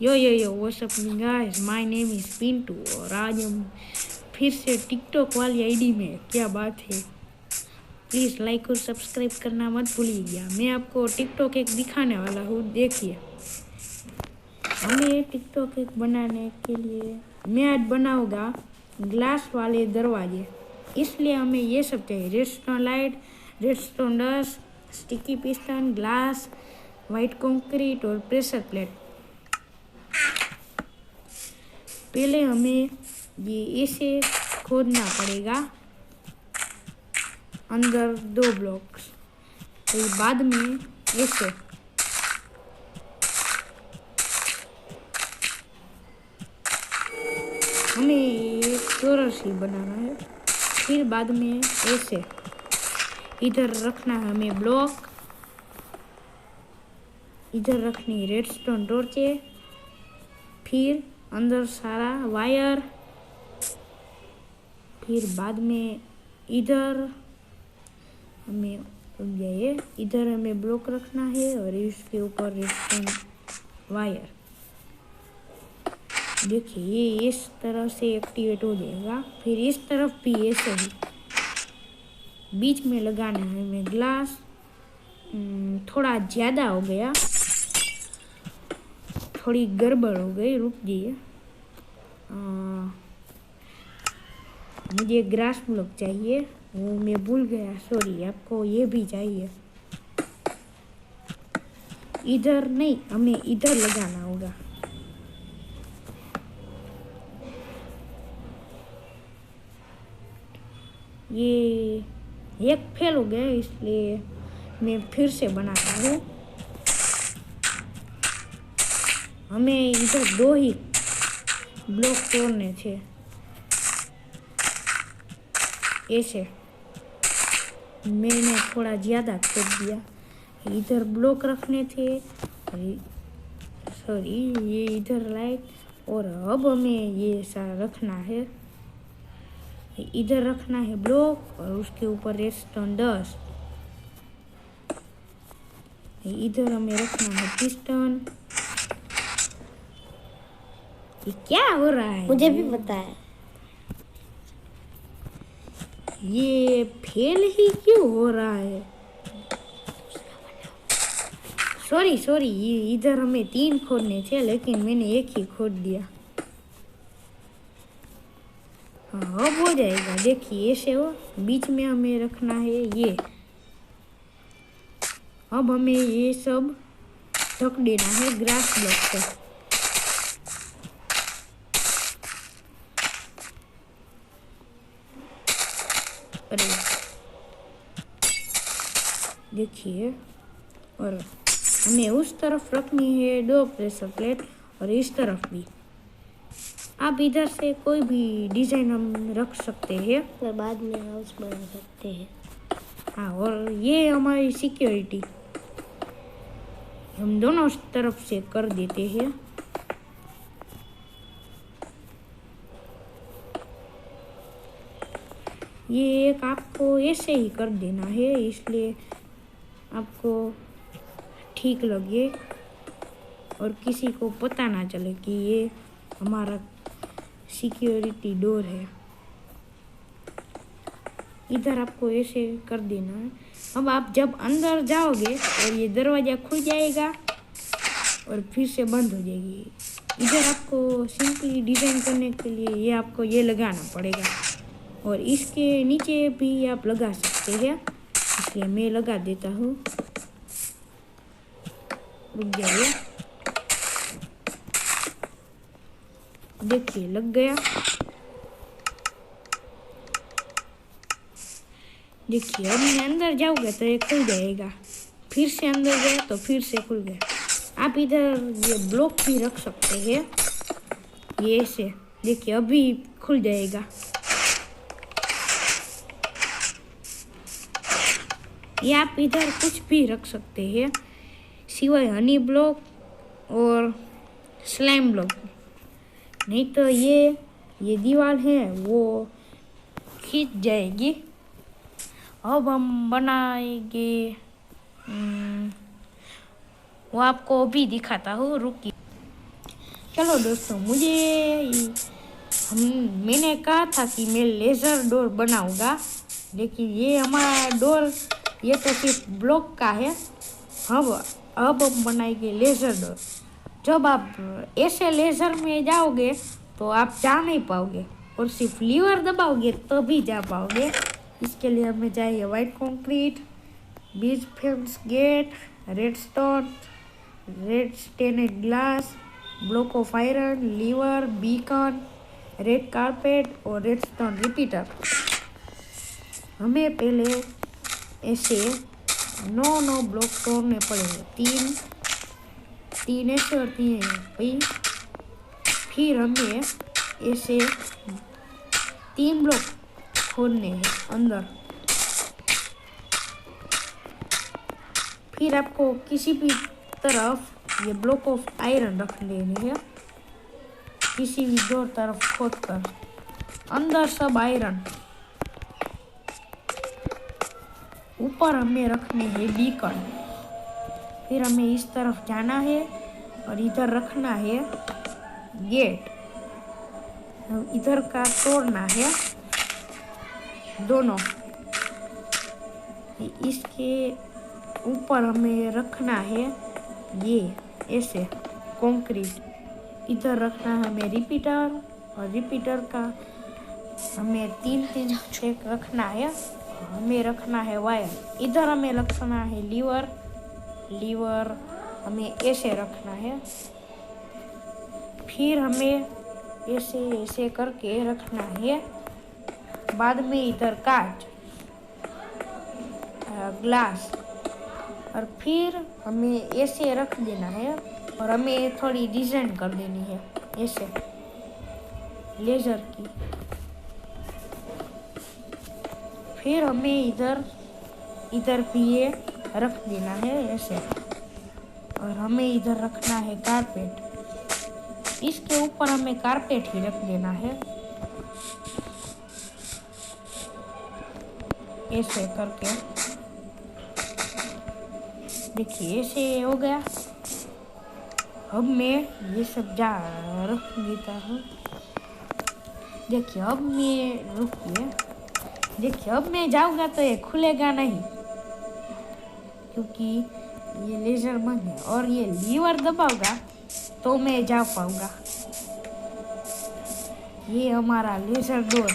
Yo WhatsApp guys, my name is Pintu और आज हम फिर से टिकटॉक वाली आईडी में। क्या बात है, प्लीज़ लाइक और सब्सक्राइब करना मत भूलिएगा। मैं आपको टिकटॉक एक दिखाने वाला हूँ, देखिए। हमें टिकटॉक एक बनाने के लिए मैं आज बनाऊँगा ग्लास वाले दरवाजे, इसलिए हमें ये सब चाहिए: redstone light, redstone dust, sticky piston, glass, white concrete और प्रेशर प्लेट। पहले हमें ये ऐसे खोदना पड़ेगा अंदर 2 ब्लॉक्स, फिर बाद में ऐसे। हमें ये चौरस ही बनाना है, फिर बाद में ऐसे इधर रखना है हमें ब्लॉक, इधर रखनी रेडस्टोन टॉर्चे, फिर अंदर सारा वायर, फिर बाद में इधर हमें ब्लॉक रखना है और इसके ऊपर रेडस्टोन वायर। देखिए ये इस तरह से एक्टिवेट हो जाएगा। फिर इस तरफ भी ऐसे ही बीच में लगाना है हमें ग्लास। थोड़ा ज़्यादा हो गया, थोड़ी गड़बड़ हो गई, रुक जाइए। मुझे ग्रास ब्लॉक चाहिए, वो मैं भूल गया, सॉरी। आपको ये भी चाहिए। इधर नहीं, हमें इधर लगाना होगा। ये एक फेल हो गया, इसलिए मैं फिर से बनाता हूँ। हमें इधर 2 ही ब्लॉक तोड़ने थे, ऐसे। मैंने थोड़ा ज़्यादा खोद दिया। इधर ब्लॉक रखने थे, सॉरी, ये इधर लाइट। और अब हमें ये सारा रखना है, इधर रखना है ब्लॉक और उसके ऊपर रेडस्टोन डस्ट। इधर हमें रखना है पिस्टन। ये क्या हो रहा है? मुझे भी पता है। ये फेल ही क्यों हो रहा है? सॉरी, ये इधर हमें 3 खोदने थे, लेकिन मैंने एक ही खोद दिया। हाँ, अब हो जाएगा। देखिए ऐसे हो, बीच में हमें रखना है ये। अब हमें ये सब ढक देना है ग्रास ब्लॉक से। अरे देखिए, और हमें उस तरफ रखनी है 2 प्रेशर प्लेट और इस तरफ भी। आप इधर से कोई भी डिजाइन हम रख सकते हैं, और बाद में हाउस बना सकते हैं। हाँ, और ये हमारी सिक्योरिटी हम दोनों तरफ से कर देते हैं। ये एक आपको ऐसे ही कर देना है, इसलिए आपको ठीक लगे और किसी को पता ना चले कि ये हमारा सिक्योरिटी डोर है। इधर आपको ऐसे कर देना है। अब आप जब अंदर जाओगे और ये दरवाज़ा खुल जाएगा और फिर से बंद हो जाएगी। इधर आपको सिंपली डिज़ाइन करने के लिए ये आपको ये लगाना पड़ेगा, और इसके नीचे भी आप लगा सकते हैं, इसलिए मैं लगा देता हूँ। रुक जाइए, देखिए लग गया। देखिए अब मैं अंदर जाऊँगा तो ये खुल जाएगा, फिर से अंदर गया तो फिर से खुल गया। आप इधर ये ब्लॉक भी रख सकते हैं, ये ऐसे। देखिए अभी खुल जाएगा। ये आप इधर कुछ भी रख सकते हैं सिवाय हनी ब्लॉक और स्लाइम ब्लॉक। नहीं तो ये दीवार है वो खींच जाएगी। अब हम बनाएंगे, वो आपको भी दिखाता हूँ, रुकिए। चलो दोस्तों, मैंने कहा था कि मैं लेज़र डोर बनाऊंगा, लेकिन ये हमारा डोर ये तो सिर्फ ब्लॉक का है। अब हम बनाएंगे लेज़र डोर। जब आप ऐसे लेज़र में जाओगे तो आप जा नहीं पाओगे, और सिर्फ लीवर दबाओगे तभी जा पाओगे। इसके लिए हमें चाहिए white concrete, birch fence gate, redstone, red stained glass, block of iron, lever, beacon, red carpet और रेडस्टोन रिपीटर। हमें पहले ऐसे 9 ब्लॉक तोड़ने पड़ेंगे, तीन ऐसे और 3 भाई। फिर हमें ऐसे 3 ब्लॉक खोदने हैं अंदर। फिर आपको किसी भी तरफ ये ब्लॉक ऑफ आयरन रख लेनी है, किसी भी 2 तरफ खोद कर अंदर सब आयरन। ऊपर हमें रखने हैं बीकन। फिर हमें इस तरफ जाना है और इधर रखना है गेट। इधर का तोड़ना है दोनों। इसके ऊपर हमें रखना है ये ऐसे कंक्रीट। इधर रखना है हमें रिपीटर, और रिपीटर का हमें 3 चेक रखना है। हमें रखना है वायर। इधर हमें रखना है लीवर हमें ऐसे रखना है। फिर हमें ऐसे करके रखना है। बाद में इधर कांच, ग्लास, और फिर हमें ऐसे रख देना है, और हमें थोड़ी डिजाइन कर देनी है ऐसे लेजर की। फिर हमें इधर भी ये रख देना है ऐसे, और हमें इधर रखना है कारपेट। इसके ऊपर हमें कारपेट ही रख देना है ऐसे करके। देखिए ऐसे हो गया। अब मैं ये सब रख देता हूँ। देखिए अब मैं रुकिए। देखिए अब मैं जाऊँगा तो ये खुलेगा नहीं, क्योंकि ये लेजर बंद है। और ये लीवर दबाऊंगा तो मैं जा पाऊंगा। ये हमारा लेजर डोर।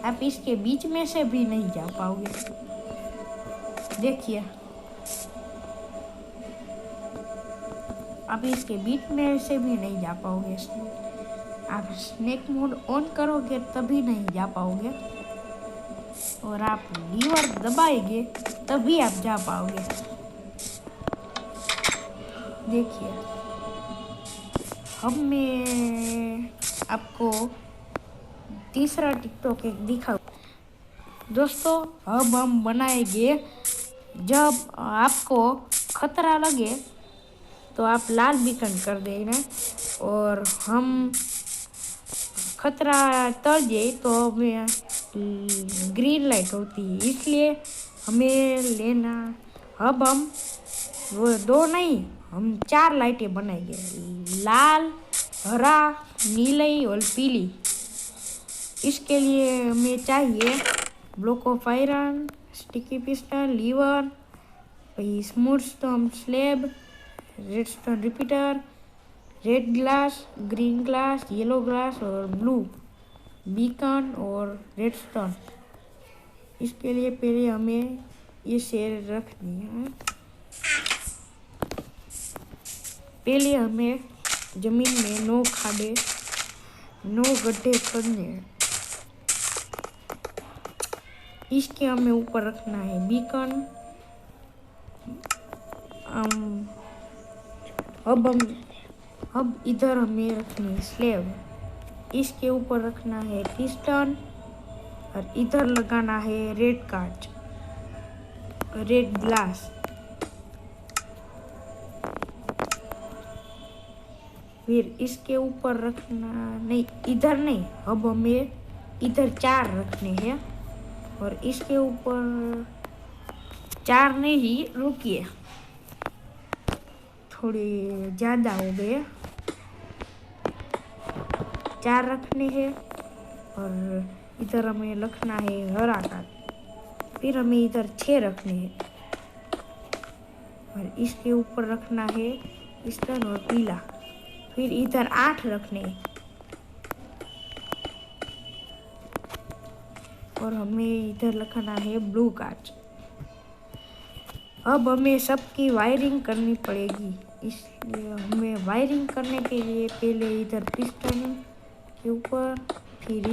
आप इसके बीच में से भी नहीं जा पाओगे। देखिए आप इसके बीच में से भी नहीं जा पाओगे। आप स्नेक मोड ऑन करोगे तभी नहीं जा पाओगे, और आप लीवर दबाएंगे तभी आप जा पाओगे। देखिए अब मैं आपको तीसरा टिकटॉक एक दिखाऊं। दोस्तों अब हम बनाएंगे, जब आपको खतरा लगे तो आप लाल बीकन कर देना, और हम खतरा टल जाए तो हमें ग्रीन लाइट होती है, इसलिए हमें लेना। अब हम वो 2 नहीं, हम 4 लाइटें बनाएंगे, लाल, हरा, नीली और पीली। इसके लिए हमें चाहिए block of iron, sticky piston, lever, smooth stone slab, redstone repeater, red glass, green glass, yellow glass और ब्लू बीकन और रेडस्टोन। इसके लिए पहले हमें ये शेर रखनी है। पहले हमें जमीन में 9 गड्ढे करने हैं। इसके हमें ऊपर रखना है बीकन। अब इधर हमें रखनी है स्लैब। इसके ऊपर रखना है पिस्टन, और इधर लगाना है रेड कांच, रेड ग्लास। फिर इसके ऊपर रखना नहीं, इधर नहीं, अब हमें इधर 4 रखने हैं, और इसके ऊपर 4 नहीं, रुकिए थोड़े ज़्यादा हो गए, 4 रखने हैं। और इधर हमें रखना है हरा का, फिर हमें इधर 6 रखने हैं और इसके ऊपर रखना है ईस्टर्न और पीला, फिर इधर 8 रखने हैं और हमें इधर रखना है ब्लू कांच। अब हमें सबकी वायरिंग करनी पड़ेगी, इसलिए हमें वायरिंग करने के लिए पहले इधर पिस्टन के ऊपर, फिर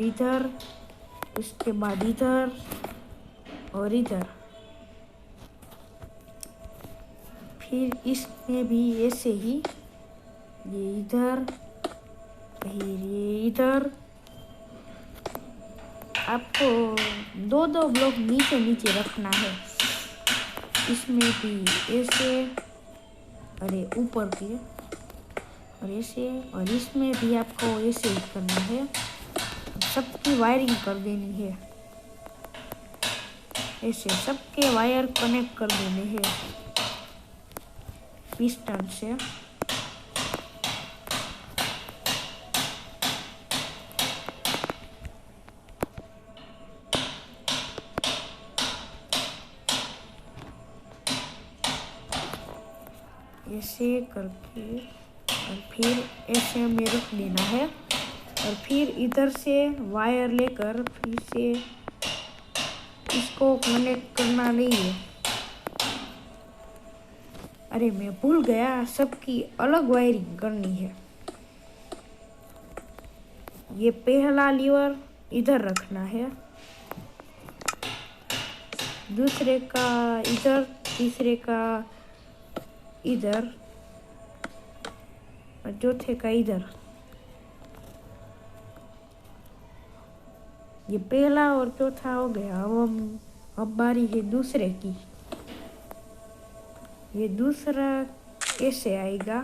इधर, उसके बाद इधर और इधर, फिर इसमें भी ऐसे ही, ये इधर, फिर ये इधर। आपको 2-2 ब्लॉक नीचे रखना है, इसमें भी ऐसे, अरे ऊपर के और ऐसे, और इसमें भी आपको ऐसे ही करना है। सबकी वायरिंग कर देनी है, ऐसे सबके वायर कनेक्ट कर देने हैं पिस्टन से। ऐसे करके और फिर ऐसे हमें रख देना है और फिर इधर से वायर लेकर फिर से इसको कनेक्ट करना नहीं है। अरे मैं भूल गया, सबकी अलग वायरिंग करनी है। ये पहला लीवर इधर रखना है, दूसरे का इधर, तीसरे का इधर और चौथे का इधर। ये पहला और चौथा हो गया। अब बारी है दूसरे की। ये दूसरा ऐसे आएगा,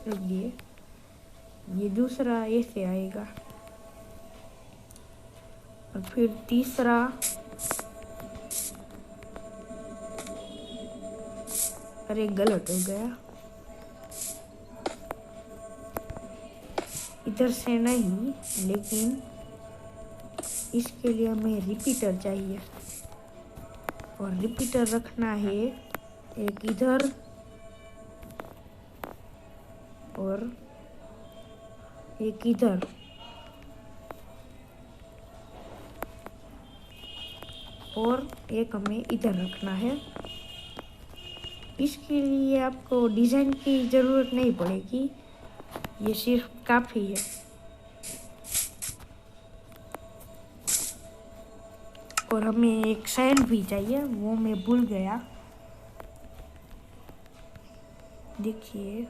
ये दूसरा ऐसे आएगा और फिर तीसरा, अरे गलत हो गया, इधर से नहीं, लेकिन इसके लिए हमें रिपीटर चाहिए और रिपीटर रखना है एक इधर और एक इधर, और एक हमें इधर रखना है। इसके लिए आपको डिज़ाइन की ज़रूरत नहीं पड़ेगी, ये सिर्फ काफ़ी है। और हमें एक साइन भी चाहिए, वो मैं भूल गया। देखिए,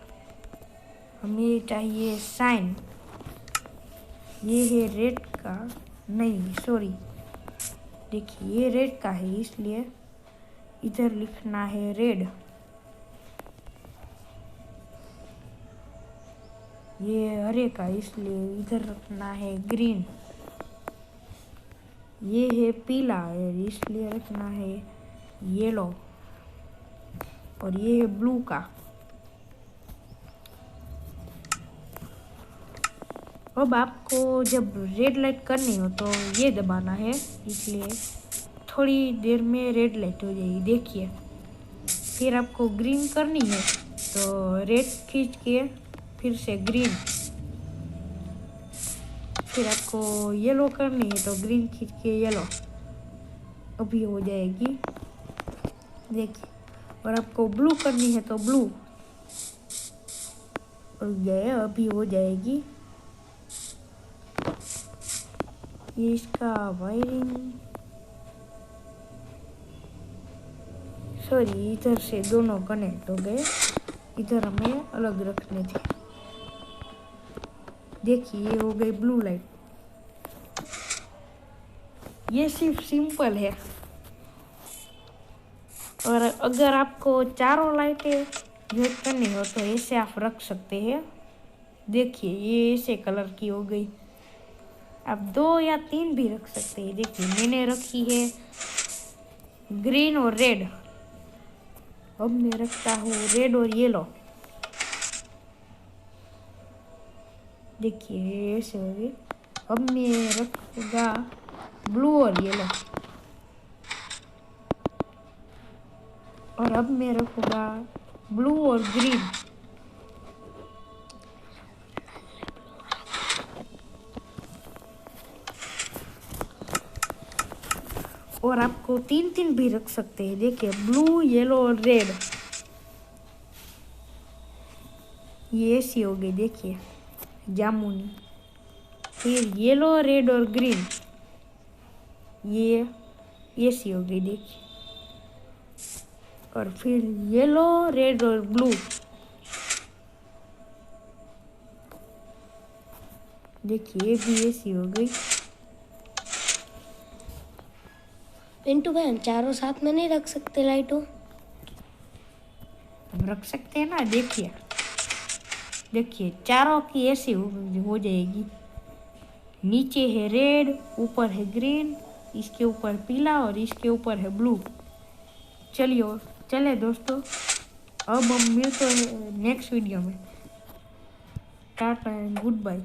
हमें चाहिए साइन, ये है रेड का, नहीं सॉरी, देखिए ये रेड का है, इसलिए इधर लिखना है रेड। ये हरे का, इसलिए इधर रखना है ग्रीन। ये है पीला, इसलिए रखना है येलो। और ये है ब्लू का। अब आपको जब रेड लाइट करनी हो तो ये दबाना है, इसलिए थोड़ी देर में रेड लाइट हो जाएगी। देखिए, फिर आपको ग्रीन करनी है तो रेड खींच के फिर से ग्रीन, फिर आपको येलो करनी है तो ग्रीन खींच के येलो, अभी हो जाएगी। देखिए, और आपको ब्लू करनी है तो ब्लू, और ये अभी हो जाएगी। ये इसका वायरिंग, सॉरी, इधर से दोनों कनेक्ट हो गए, इधर हमें अलग रखने थे। देखिए, ये हो गई ब्लू लाइट। ये सिर्फ सिंपल है। और अगर आपको चारों लाइटें यूज करनी हो तो ऐसे आप रख सकते हैं। देखिए, ये ऐसे कलर की हो गई। आप 2 या 3 भी रख सकते हैं। देखिए, मैंने रखी है ग्रीन और रेड। अब मैं रखता हूँ रेड और येलो। देखिए ऐसे हो गए। अब मैं रखूँगा ब्लू और येलो, और अब मैं रखूँगा ब्लू और ग्रीन। और आपको 3-3 भी रख सकते हैं। देखिए ब्लू, येलो और रेड, ये ऐसी हो गई। देखिए जामुनी। फिर येलो, रेड और ग्रीन, ये ऐसी हो गई। देखिए, और फिर येलो, रेड और ब्लू। देखिए ये भी ऐसी हो गई। पिंटू भाई हम चारों साथ में नहीं रख सकते लाइटों? हम रख सकते हैं ना। देखिए देखिए चारों की ऐसी हो जाएगी। नीचे है रेड, ऊपर है ग्रीन, इसके ऊपर पीला और इसके ऊपर है ब्लू। चलिए चले दोस्तों, अब हम मिलते हैं नेक्स्ट वीडियो में। Tata and good bye.